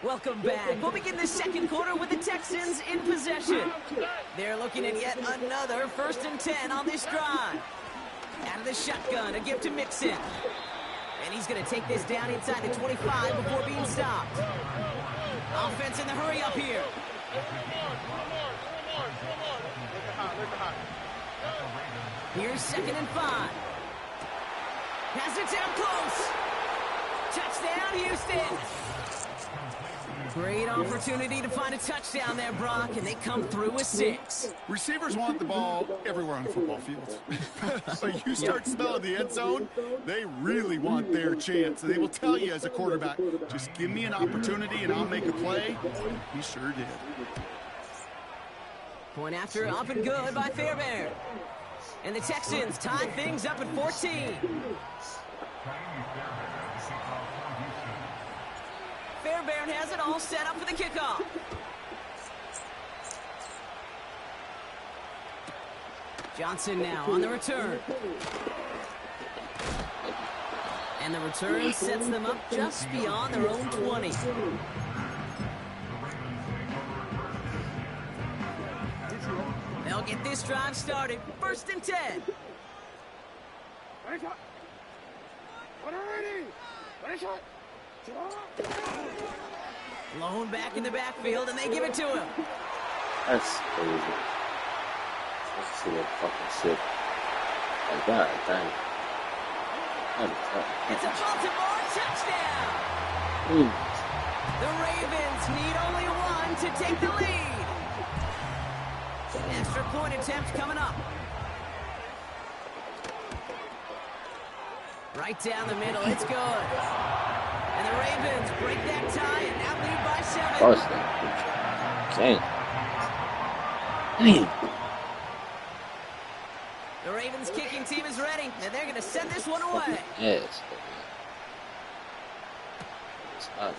Welcome back. We'll begin the second quarter with the Texans in possession. They're looking at yet another 1st and 10 on this drive. Out of the shotgun, a gift to Mixon. And he's going to take this down inside the 25 before being stopped. Offense in the hurry up here. Here's 2nd and 5. Has it down close. Touchdown, Houston. Great opportunity to find a touchdown there, Brock, and they come through with 6. Receivers want the ball everywhere on the football field. But you start smelling the end zone, they really want their chance. They will tell you as a quarterback, just give me an opportunity and I'll make a play. He sure did. Point after up and good by Fairbairn. And the Texans tie things up at 14. Fairbairn has it all set up for the kickoff. Johnson now on the return. And the return sets them up just beyond their own 20. They'll get this drive started. 1st and 10. Blown back in the backfield, and they give it to him. That's crazy. Let's see what fucking shit. Like that, dang. It's a Baltimore touchdown. The Ravens need only one to take the lead. Extra point attempt coming up. Right down the middle, it's good. And the Ravens break that tie and now lead by 7. Damn. The Ravens kicking team is ready, and they're going to send this one away. Yes.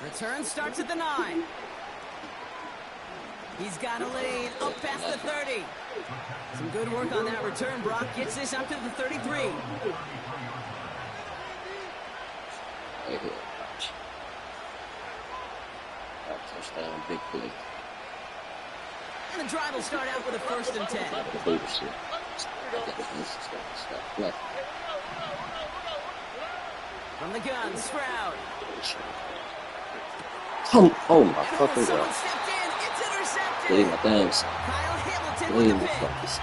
Return starts at the 9. He's got a lead up past the 30. Some good work on that return. Brock gets this up to the 33. Touchdown, big play. And the drive will start out with a 1st and 10. From the gun, Stroud. Oh my fucking god. Stepped in. It's intercepted. Leave my thanks. Kyle Hamilton Leave with the the pick. fuckers.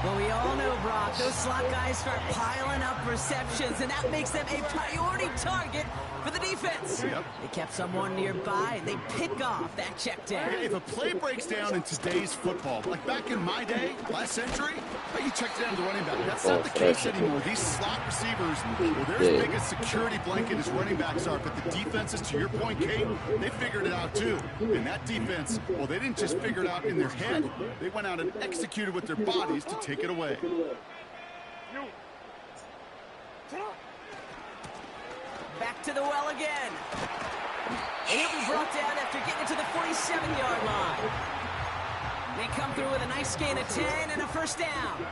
Well, we all know, Brock, those slot guys start piling up receptions, and that makes them a priority target for the defense. Yep. They kept someone nearby, and they pick off that check down. If a play breaks down in today's football, like back in my day, last century, you checked down the running back. That's not the case anymore. These slot receivers, well, they're as big a security blanket as running backs are, but the defenses, to your point, Kate, they figured it out too. And that defense, well, they didn't just figure it out in their head. They went out and executed with their bodies to take it away. Back to the well again. And he'll be brought down after getting it to the 47-yard line. They come through with a nice gain of 10 and a 1st down.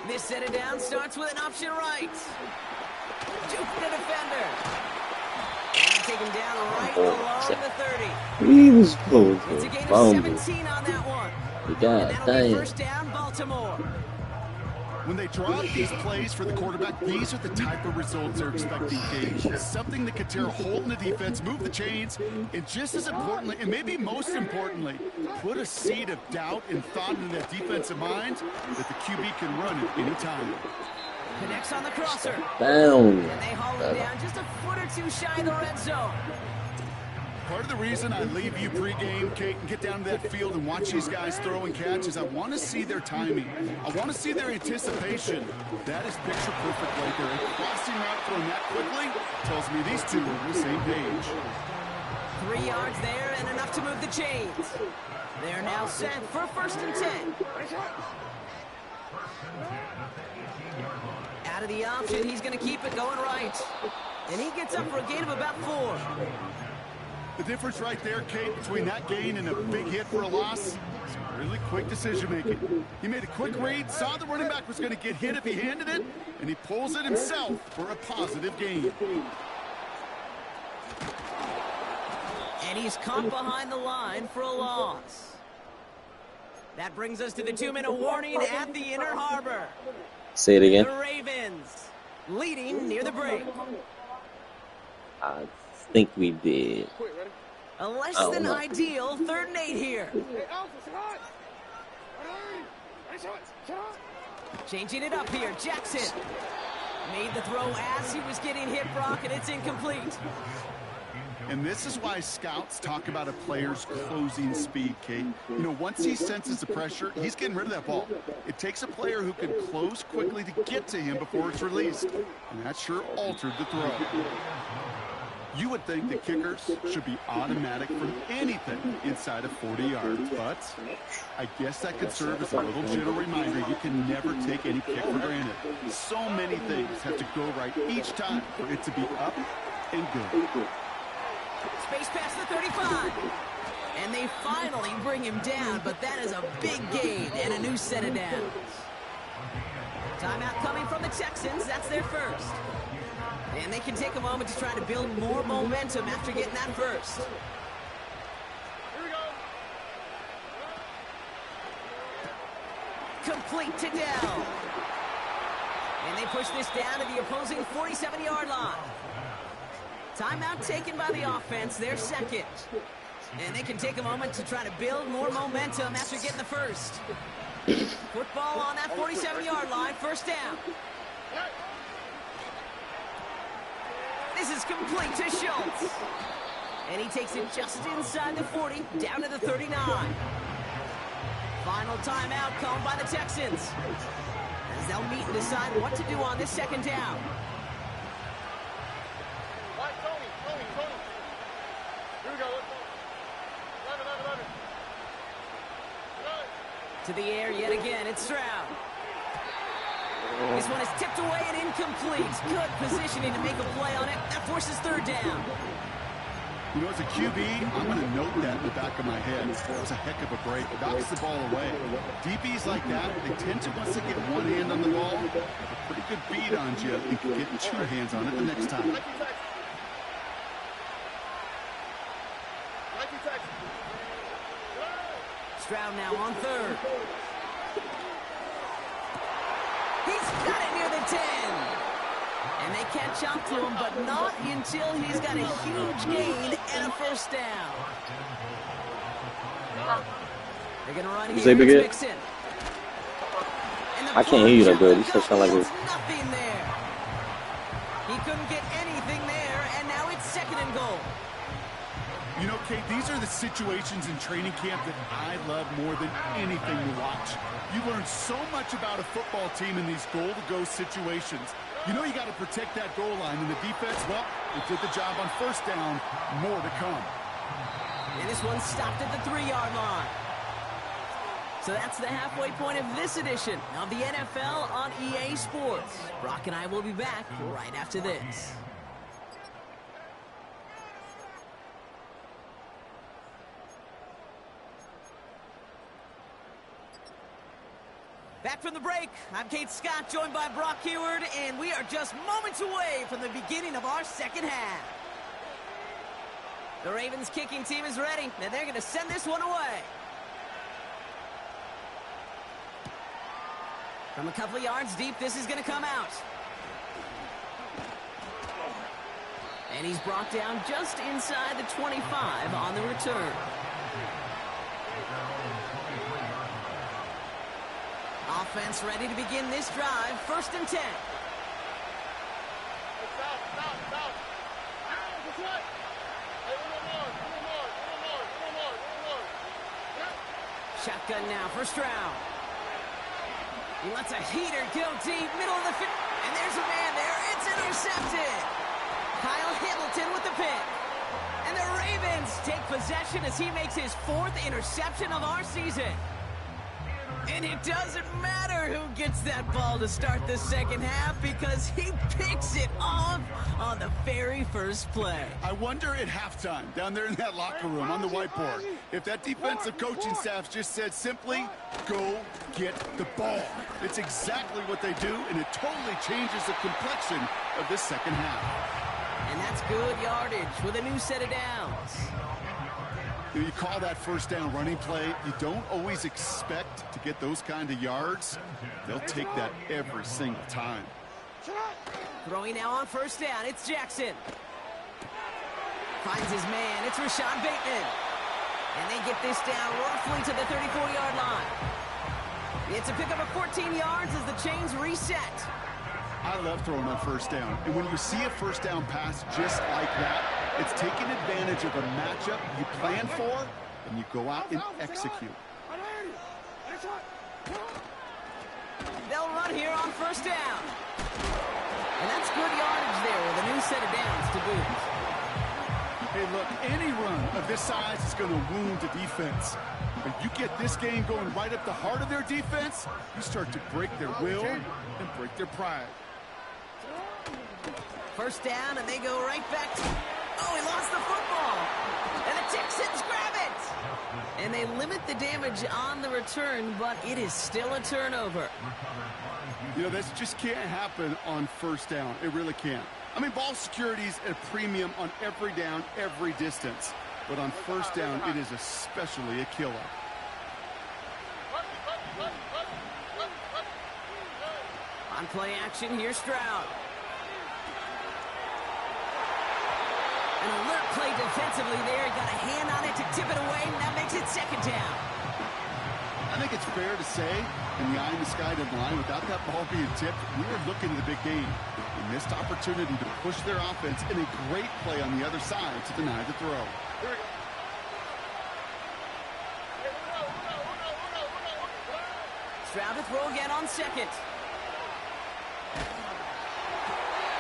This set it down starts with an option right. Juke the defender. And take him down right along the 30. He was close. It's a gain of 17 on that one. You got And that'll be damn. 1st down, Baltimore. When they draw up these plays for the quarterback, these are the type of results they're expecting, Gage. Something that could tear a hole in the defense, move the chains, and just as importantly, and maybe most importantly, put a seed of doubt and thought into that defensive mind that the QB can run at any time. Connects on the crosser. Down. And they haul him down just a foot or two shy of the red zone. Part of the reason I leave you pregame, Kate, and get down to that field and watch these guys throw and catch is I want to see their timing. I want to see their anticipation. That is picture perfect right there. A crossing route thrown that quickly tells me these two are on the same page. 3 yards there and enough to move the chains. They're now set for 1st and 10. Out of the option, he's going to keep it going right. And he gets up for a gain of about 4. The difference right there, Kate, between that gain and a big hit for a loss is really quick decision-making. He made a quick read, saw the running back was going to get hit if he handed it, and he pulls it himself for a positive gain. And he's caught behind the line for a loss. That brings us to the 2-minute warning at the Inner Harbor. Say it again. The Ravens leading near the break. I think we did. A less than ideal 3rd and 8 here. Changing it up here, Jackson. Made the throw as he was getting hit, Brock, and it's incomplete. And this is why scouts talk about a player's closing speed, Kate. You know, once he senses the pressure, he's getting rid of that ball. It takes a player who can close quickly to get to him before it's released. And that sure altered the throw. You would think the kickers should be automatic from anything inside of 40 yards, but I guess that could serve as a little gentle reminder you can never take any kick for granted. So many things have to go right each time for it to be up and good. Space past the 35. And they finally bring him down, but that is a big gain and a new set of downs. Timeout coming from the Texans. That's their first. And they can take a moment to try to build more momentum after getting that first. Here we go. Complete to Dell. And they push this down to the opposing 47-yard line. Timeout taken by the offense, their second. And they can take a moment to try to build more momentum after getting the first. Football on that 47-yard line, first down. This is complete to Schultz. And he takes it just inside the 40, down to the 39. Final timeout called by the Texans, as they'll meet and decide what to do on this second down. Tony. Here we go. Let's go. 11. To the air yet again, it's Stroud. This one is tipped away and incomplete. Good positioning to make a play on it. That forces third down. You know, as a QB, I'm going to note that in the back of my head. That was a heck of a break. Knocks the ball away. DBs like that, they tend to, once they get one hand on the ball, have a pretty good beat on you and can get two hands on it the next time. Stroud now on third. He's got it near the 10. And they catch up to him, but not until he's got a huge gain and a first down. They're going to run here. It's Mixon. I can't hear you that good. You still sound like this. Nothing there. He couldn't get anything there, and now it's 2nd and goal. You know, Kate, these are the situations in training camp that I love more than anything to watch. You learn so much about a football team in these goal-to-go situations. You know you got to protect that goal line, and the defense, well, they did the job on first down. More to come. And this one stopped at the 3-yard line. So that's the halfway point of this edition of the NFL on EA Sports. Brock and I will be back right after this. Back from the break, I'm Kate Scott, joined by Brock Huard, and we are just moments away from the beginning of our second half. The Ravens kicking team is ready, and they're going to send this one away. From a couple of yards deep, this is going to come out. And he's brought down just inside the 25 on the return. Offense ready to begin this drive. 1st and 10. Shotgun now for Stroud. He lets a heater go deep, middle of the field. And there's a man there. It's intercepted. Kyle Hamilton with the pick. And the Ravens take possession as he makes his 4th interception of our season. And it doesn't matter who gets that ball to start the second half because he picks it off on the very first play. I wonder at halftime, down there in that locker room on the whiteboard, if that defensive coaching staff just said simply, go get the ball. It's exactly what they do, and it totally changes the complexion of this second half. And that's good yardage with a new set of downs. You call that first down running play, you don't always expect to get those kind of yards. They'll take that every single time. Throwing now on first down, it's Jackson. Finds his man, it's Rashad Bateman. And they get this down roughly to the 34-yard line. It's a pickup of 14 yards as the chains reset. I love throwing on first down. And when you see a first down pass just like that, it's taking advantage of a matchup you plan for, and you go out and execute. They'll run here on first down. And that's good yardage there with a new set of downs to boot. Hey, look, any run of this size is going to wound the defense. If you get this game going right up the heart of their defense, you start to break their will and break their pride. First down, and they go right back to... Oh, he lost the football. And the Texans grab it. And they limit the damage on the return, but it is still a turnover. You know, this just can't happen on first down. It really can't. I mean, ball security's at a premium on every down, every distance. But on first down, it is especially a killer. On play action, here's Stroud. An alert play defensively there. Got a hand on it to tip it away, and that makes it second down. I think it's fair to say, in the eye in the sky line, without that ball being tipped, we were looking at a big game. A missed opportunity to push their offense, and a great play on the other side to deny the throw. Here we go. Stroud to throw again on second.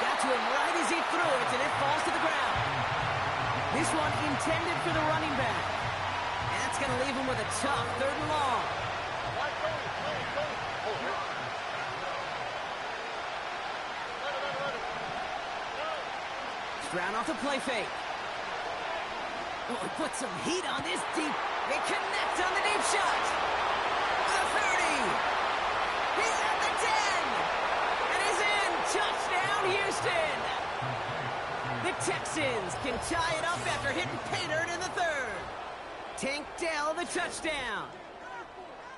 Got to him right as he threw it, and it falls to the ground. This one intended for the running back. And that's going to leave him with a tough third and long. Stroud off the play fake. Oh, he put some heat on this deep. They connect on the deep shot. The 30. He's at the 10. And he's in. Touchdown, Houston. The Texans can tie it up after hitting pay dirt in the third. Tank Dell the touchdown.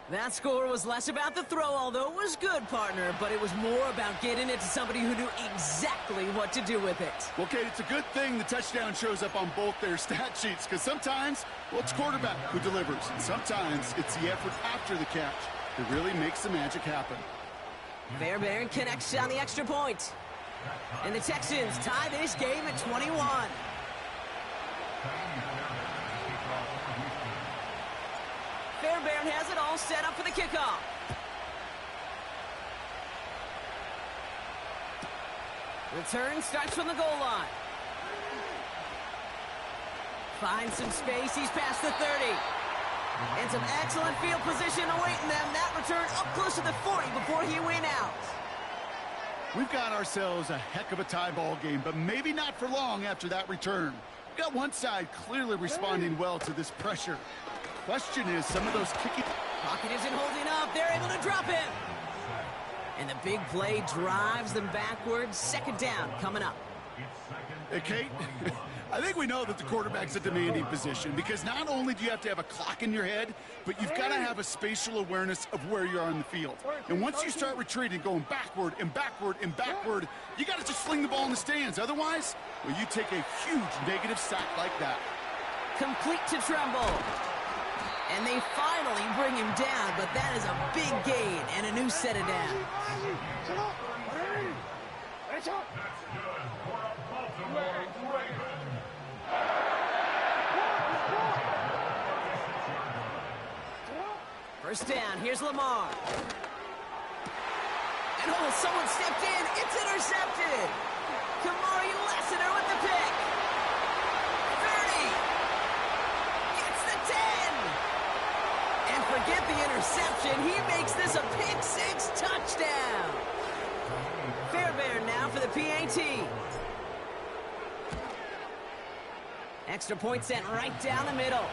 That score was less about the throw, although it was good, partner, but it was more about getting it to somebody who knew exactly what to do with it. Well, Kate, it's a good thing the touchdown shows up on both their stat sheets, because sometimes, well, it's quarterback who delivers, and sometimes it's the effort after the catch that really makes the magic happen. Fairbairn connects on the extra point. And the Texans tie this game at 21. Fairbairn has it all set up for the kickoff. Return starts from the goal line. Finds some space. He's past the 30. And some excellent field position awaiting them. That return up close to the 40 before he went out. We've got ourselves a heck of a tie ball game, but maybe not for long after that return. We've got one side clearly responding well to this pressure. Question is, some of those kicking... Pocket isn't holding up. They're able to drop him. And the big play drives them backwards. Second down coming up. Hey, Kate, I think we know that the quarterback's a demanding position because not only do you have to have a clock in your head, but you've got to have a spatial awareness of where you are in the field. And once you start retreating, going backward and backward and backward, you got to just sling the ball in the stands. Otherwise, well, you take a huge negative sack like that. Complete to Tremble. And they finally bring him down, but that is a big gain and a new set of downs. First down, here's Lamar. And oh, someone stepped in. It's intercepted. Kamari Lassiter with the pick. 30. Gets the 10. And forget the interception. He makes this a pick-6 touchdown. Fairbairn now for the PAT. Extra point sent right down the middle.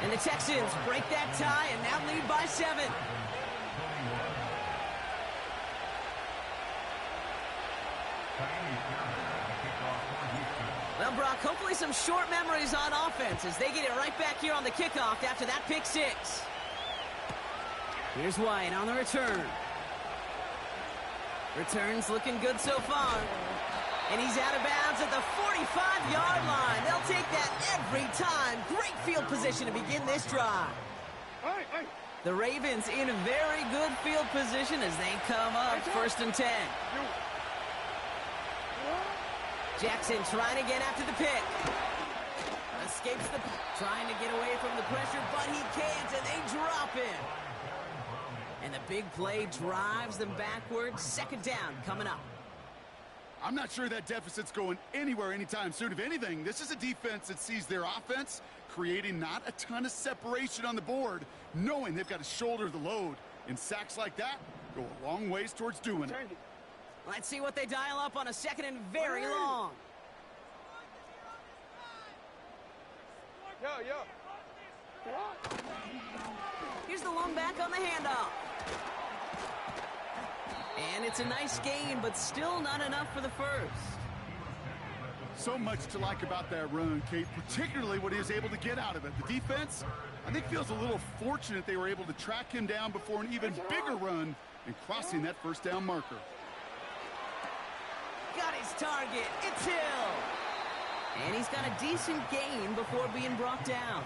And the Texans break that tie and now lead by 7. Well, Brock, hopefully some short memories on offense as they get it right back here on the kickoff after that pick-6. Here's White on the return. Return's looking good so far. And he's out of bounds at the 45-yard line. They'll take that every time. Great field position to begin this drive. The Ravens in a very good field position as they come up 1st and 10. Jackson trying to get after the pick. Escapes trying to get away from the pressure, but he can't, and they drop him. And the big play drives them backwards. 2nd down coming up. I'm not sure that deficit's going anywhere anytime soon. If anything, this is a defense that sees their offense creating not a ton of separation on the board, knowing they've got to shoulder the load. And sacks like that go a long ways towards doing it. Let's see what they dial up on a 2nd and very long. Here's the long back on the handoff. And it's a nice gain, but still not enough for the first. So much to like about that run, Kate, particularly what he was able to get out of it. The defense, I think, feels a little fortunate they were able to track him down before an even bigger run and crossing that 1st down marker. Got his target. It's Hill. And he's got a decent gain before being brought down.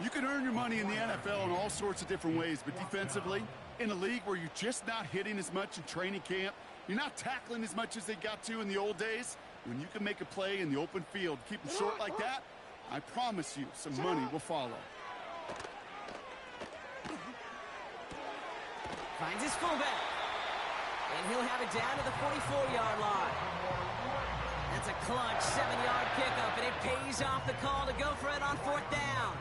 You can earn your money in the NFL in all sorts of different ways, but defensively, in a league where you're just not hitting as much in training camp, you're not tackling as much as they got to in the old days, when you can make a play in the open field, keep them short like that, I promise you some money will follow. Finds his fullback. And he'll have it down to the 44-yard line. That's a clutch 7-yard pickup, and it pays off the call to go for it on 4th down.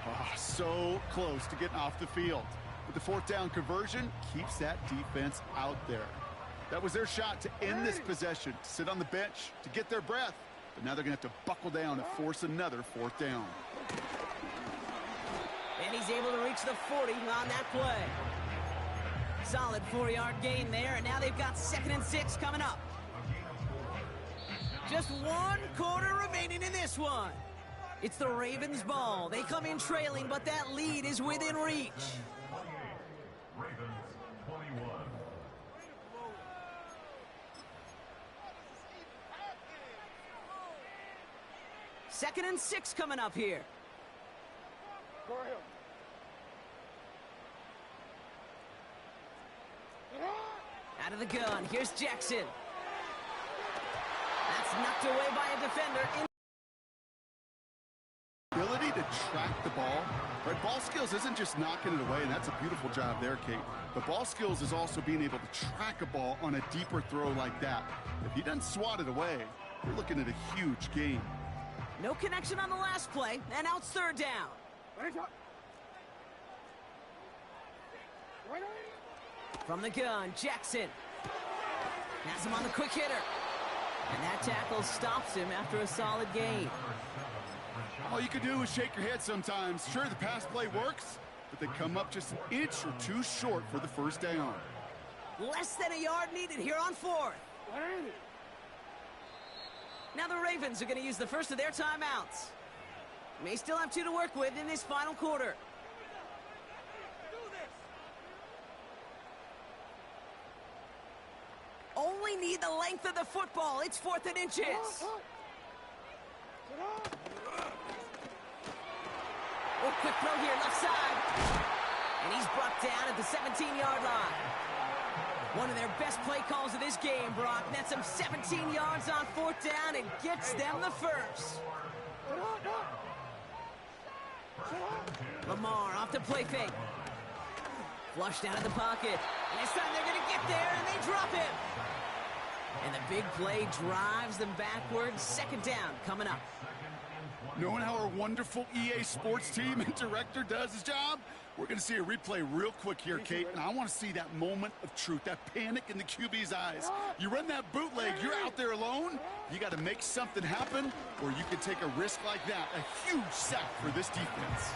Oh, so close to getting off the field. But the 4th down conversion keeps that defense out there. That was their shot to end this possession, to sit on the bench, to get their breath. But now they're going to have to buckle down and force another 4th down. And he's able to reach the 40 on that play. Solid 4-yard gain there, and now they've got 2nd and 6 coming up. Just 1 quarter remaining in this one. It's the Ravens' ball. They come in trailing, but that lead is within reach. Ravens 21. 2nd and 6 coming up here. Out of the gun. Here's Jackson. That's knocked away by a defender. Ability to track the ball. Right, ball skills isn't just knocking it away, and that's a beautiful job there, Kate. But ball skills is also being able to track a ball on a deeper throw like that. If he doesn't swat it away, you're looking at a huge gain. No connection on the last play, and out 3rd down. From the gun, Jackson has him on the quick hitter. And that tackle stops him after a solid gain. All you can do is shake your head sometimes. Sure, the pass play works, but they come up just an inch or 2 short for the 1st down. Less than a yard needed here on 4th. Now the Ravens are going to use the first of their timeouts. May still have 2 to work with in this final quarter. Only need the length of the football. It's 4th and inches. Oh, quick throw here, left side. And he's brought down at the 17-yard line. One of their best play calls of this game, Brock. Nets them 17 yards on 4th down and gets them the first. Lamar off the play fake. Flushed out of the pocket. And this time they're going to get there, and they drop him. And the big play drives them backwards. 2nd down coming up. Knowing how our wonderful EA Sports team and director does his job, we're going to see a replay real quick here, Kate, and I want to see that moment of truth, that panic in the QB's eyes. You run that bootleg, you're out there alone, you got to make something happen, or you can take a risk like that, a huge sack for this defense.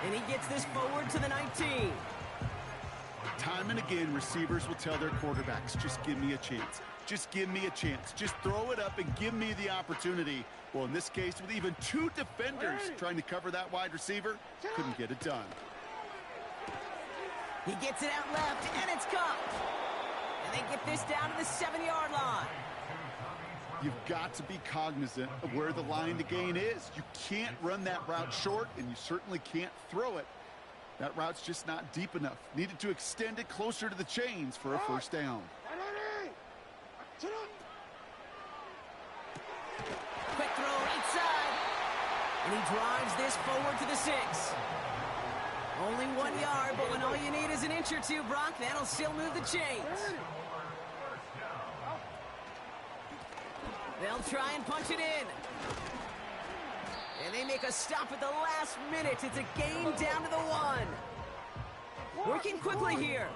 And he gets this forward to the 19. Time and again, receivers will tell their quarterbacks, just give me a chance. Just give me a chance. Just throw it up and give me the opportunity. Well, in this case, with even two defenders trying to cover that wide receiver, couldn't get it done. He gets it out left, and it's caught. And they get this down to the 7-yard line. You've got to be cognizant of where the line to gain is. You can't run that route short, and you certainly can't throw it. That route's just not deep enough. Needed to extend it closer to the chains for a first down. Quick throw right side. And he drives this forward to the 6. Only 1 yard, but when all you need is an inch or two, Brock, that'll still move the chains. They'll try and punch it in. And they make a stop at the last minute. It's a gain down to the 1. Working quickly here.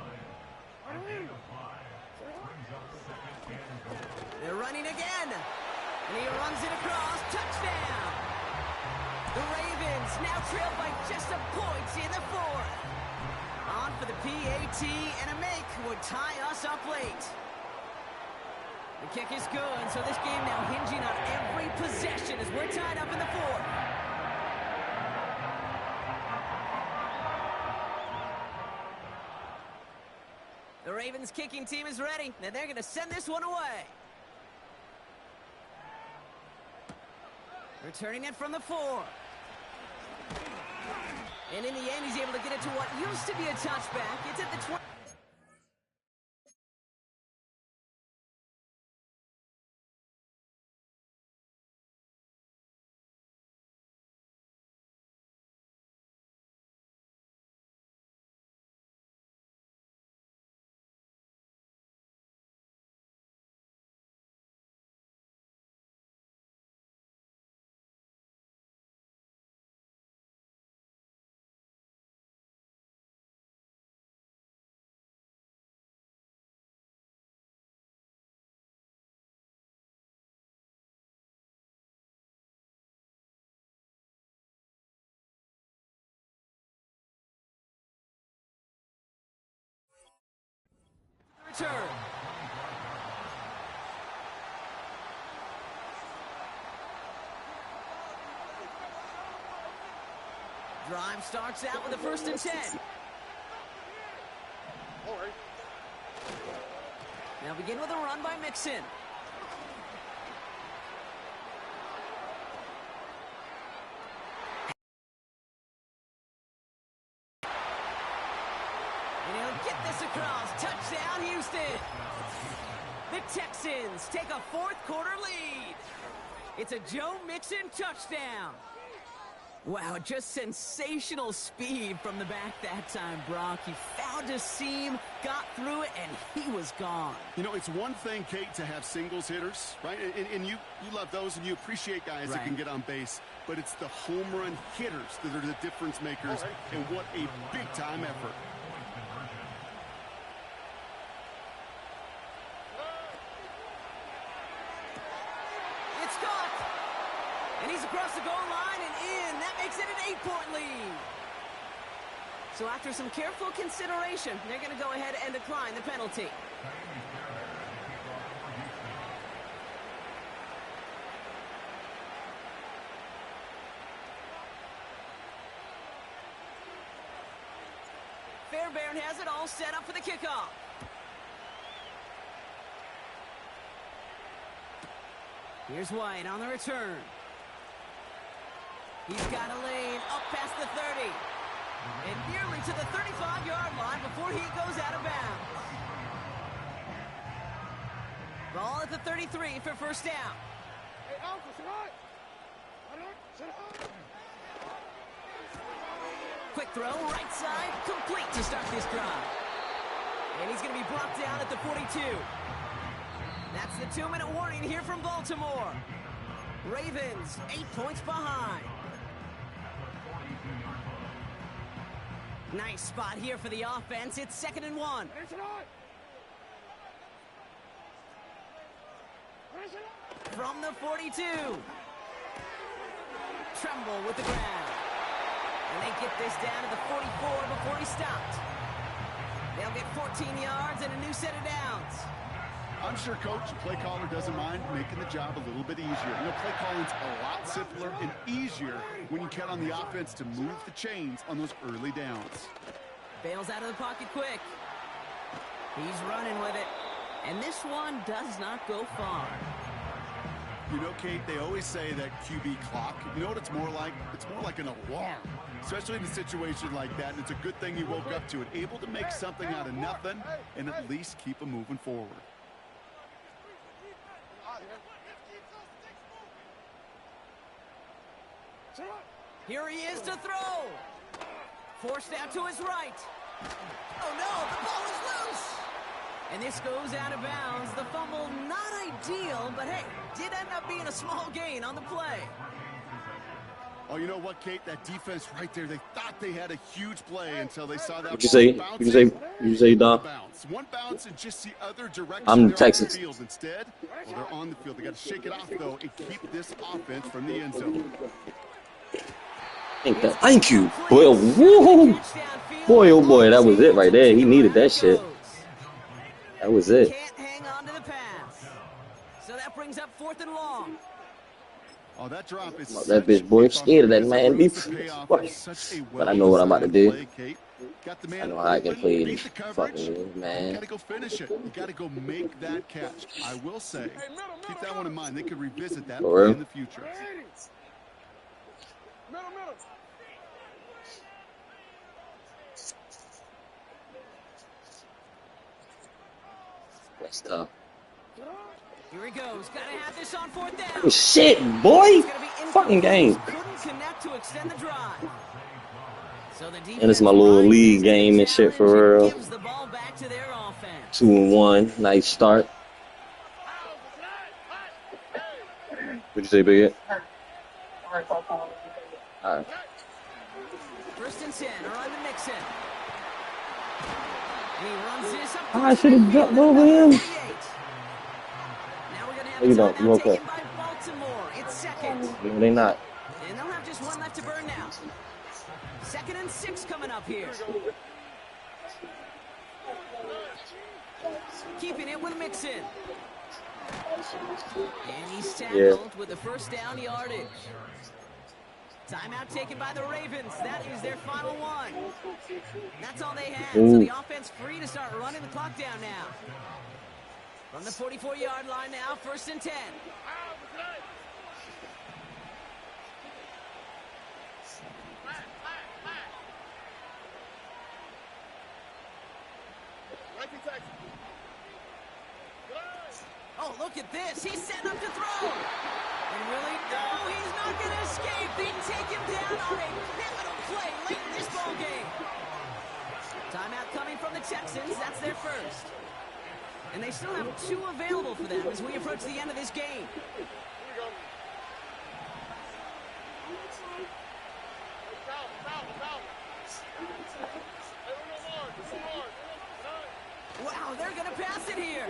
They're running again. And he runs it across. Touchdown. The Ravens now trail by just a point in the 4th. On for the PAT, and a make would tie us up late. The kick is good, so this game now hinging on every possession as we're tied up in the 4th. The Ravens kicking team is ready, and they're going to send this one away. Returning it from the 4. And in the end, he's able to get it to what used to be a touchback. It's at the 20. Return. Drive starts out with a 1st and 10. Now begin with a run by Mixon. And he'll get this across. Touchdown, Houston. The Texans take a 4th quarter lead. It's a Joe Mixon touchdown. Wow, just sensational speed from the back that time, Brock. He found a seam, got through it, and he was gone. You know, it's one thing, Kate, to have singles hitters, right? And you love those, and you appreciate guys that can get on base. But it's the home run hitters that are the difference makers, and what a big-time effort. It's caught. And he's across the goal line and in. That makes it an 8-point lead. So after some careful consideration, they're going to go ahead and decline the penalty. Fairbairn has it all set up for the kickoff. Here's White on the return. He's got a lane up past the 30. And nearly to the 35-yard line before he goes out of bounds. Ball at the 33 for first down. Quick throw, right side, complete to start this drive. And he's going to be brought down at the 42. That's the 2-minute warning here from Baltimore. Ravens 8 points behind. Nice spot here for the offense. It's 2nd and 1. From the 42. Tremble with the grab. And they get this down to the 44 before he stopped. They'll get 14 yards and a new set of downs. I'm sure Coach, play caller doesn't mind making the job a little bit easier. You know, play calling's a lot simpler and easier when you count on the offense to move the chains on those early downs. Bails out of the pocket quick. He's running with it. And this one does not go far. You know, Kate, they always say that QB clock, you know what it's more like? It's more like an alarm, especially in a situation like that. And it's a good thing he woke up to it, able to make something out of nothing and at least keep him moving forward. Here he is to throw. Forced out to his right. Oh no, the ball is loose. And this goes out of bounds. The fumble, not ideal, but hey, did end up being a small gain on the play. Oh, you know what, Kate? That defense right there, they thought they had a huge play until they saw that. What'd you say? You say, Don? One bounce and just the other direction. I'm Texas. Instead, well, they're on the field. They got to shake it off, though, and keep this offense from the end zone. Thank you. Boy, woo. Boy, oh boy, that was it right there. He needed that shit. That was it. Can't hang on to the pass. So that brings up 4th and long. Oh, that drop is that bitch, boy, I'm scared of that man defense. But I know what I'm about to do. I know how I can play this fucking man. Gotta go finish it. You gotta go make that catch. I will say, keep that one in mind. They could revisit that in the future. That's tough. Here he goes. Gotta have this on 4th down. Oh, shit, boy. Fucking game. Couldn't connect to extend the drive. So the And it's my little league game and shit for real. Gives the ball back to their offense. 2-1. Nice start. What'd you say, Big? Alright. 1st and 10. Around the Mixon. And he runs this up. I should have jumped over him. You don't. You're okay. It's 2nd. No, they not. And they'll have just one left to burn now. 2nd and 6 coming up here. Keeping it with Mixon. And he's tackled with the 1st down yardage. Timeout taken by the Ravens. That is their final one. That's all they had. So the offense free to start running the clock down now. From the 44-yard line now, 1st and 10. Oh, look at this. He's setting up to throw. And really, no, he's not going to escape. They take him down on a pivotal play late in this ball game. Timeout coming from the Texans. That's their first. And they still have 2 available for them as we approach the end of this game. Wow, they're going to pass it here.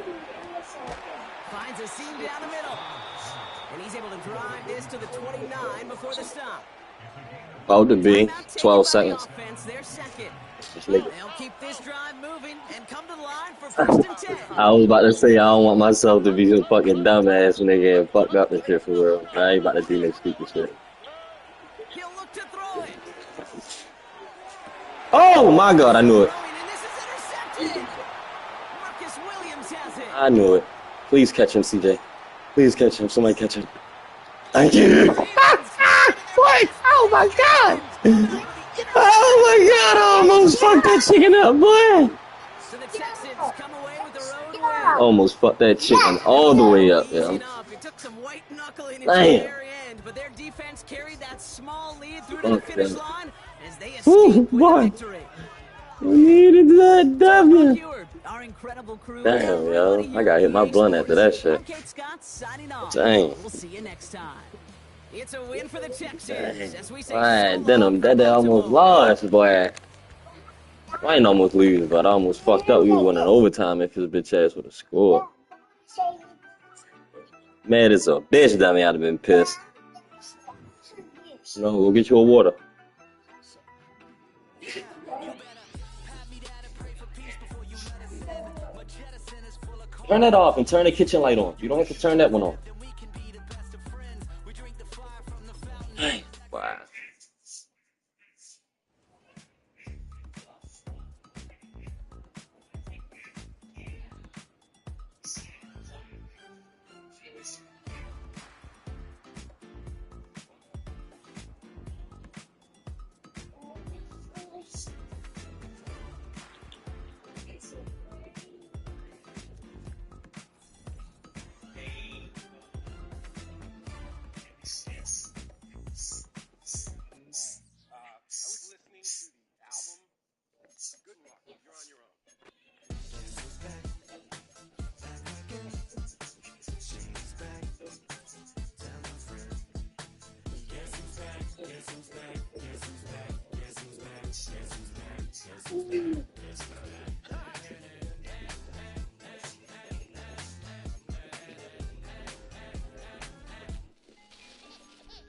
Finds a seam down the middle. And he's able to drive this to the 29 before the stop. About to be 12 seconds. They'll keep this drive moving and come to the line for 1st and 10. I was about to say I don't want myself to be so fucking dumbass when they get fucked up and shit for real. I ain't about to do that stupid shit. He'll look to throw it. Oh my god, I knew it. And this is intercepted. Marcus Williams has it. I knew it. Please catch him, CJ. Please catch him. Somebody catch him. Thank you. What? Oh my god. Oh my god, I almost fucked that chicken up, boy. So the Texans come away with the road win. Almost fucked that chicken all the way up, yo. It took some white knuckling at the very end, but their defense carried that small lead through to the finish line as they escaped with a victory. We needed that W. Our our incredible crew. Damn, yo. I got hit my blunt after that shit. I'm Kate Scott signing off. Dang. We'll see you next time. It's a win for the Texans. Dang. As we say, Why, so Denim, long that they from almost Baltimore. lost, boy. I ain't almost lose, but I almost fucked up. We won in overtime if his bitch ass would have scored. Mad as a bitch, that me, I'd have been pissed. No, go get you a water. Turn that off and turn the kitchen light on. You don't have to turn that one on. Hey, wow. I was listening to the album. Good luck. You're on your own.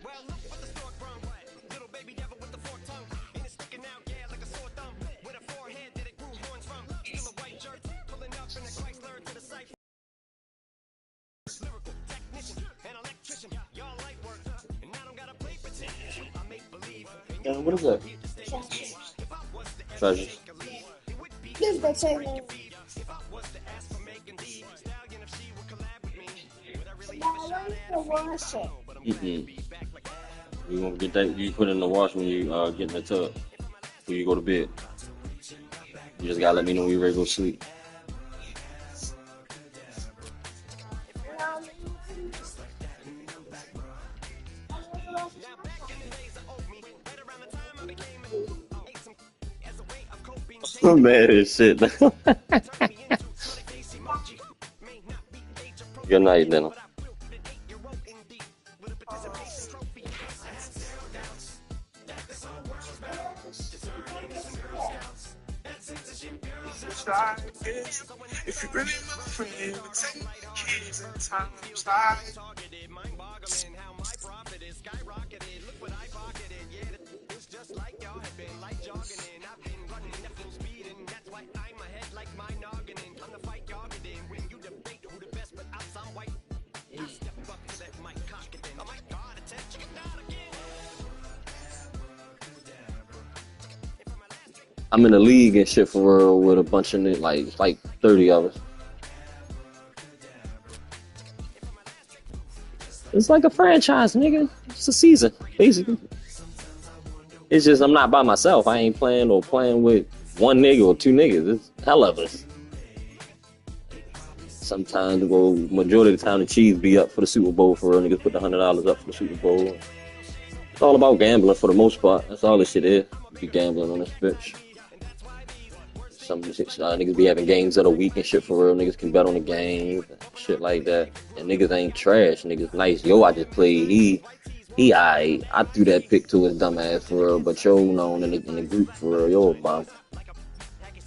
Well, look what the stork brung. Little baby devil with the forked tongue. And it's sticking out, yeah, like a sore thumb. With a forehead that it grew horns from. Still a white shirt, pulling up in a Chrysler to the site. Lyrical technician, an electrician. Y'all light work, and I don't gotta play pretend. I make believe. What is that? Treasures. Give the treasure. If I was to ask for Megan Thee Stallion, if she would collab with me, would I really Now I want to wash it. You gonna get that? You put it in the wash when you get in the tub when you go to bed. You just gotta let me know when you're ready to go to sleep. I'm mad as shit. Good night, then. If you really my friend, take kids and times like Targeted, mind-boggling how my profit is skyrocketed. Look what I pocketed, yeah, it's just like y'all have been like jogging in. I've been running at full speed, and that's why I'm ahead like my noggin. I'm the fight dogged in. When you debate who the best, but I'm some white. I step up to that mic, cock it in. Oh my God, attention, you down again. I'm in a league and shit for real with a bunch of like 30 of us. It's like a franchise, nigga. It's a season, basically. It's just I'm not by myself. I ain't playing with one nigga or two niggas. It's hell of us. Sometimes, well, majority of the time the Chiefs be up for the Super Bowl for real. Niggas put the $100 up for the Super Bowl. It's all about gambling for the most part. That's all this shit is. Be gambling on this bitch. Some niggas be having games of the week and shit for real. Niggas can bet on the game, shit like that. And niggas ain't trash. Niggas nice. Yo, I just played. He aight. I threw that pick to his dumb ass for real. But yo, known in the group for real. Yo, bomb.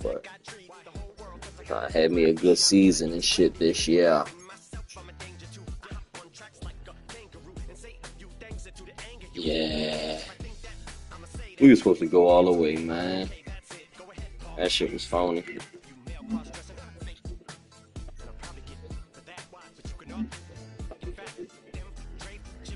But I had me a good season and shit this year. Yeah. We were supposed to go all the way, man. That shit was phony.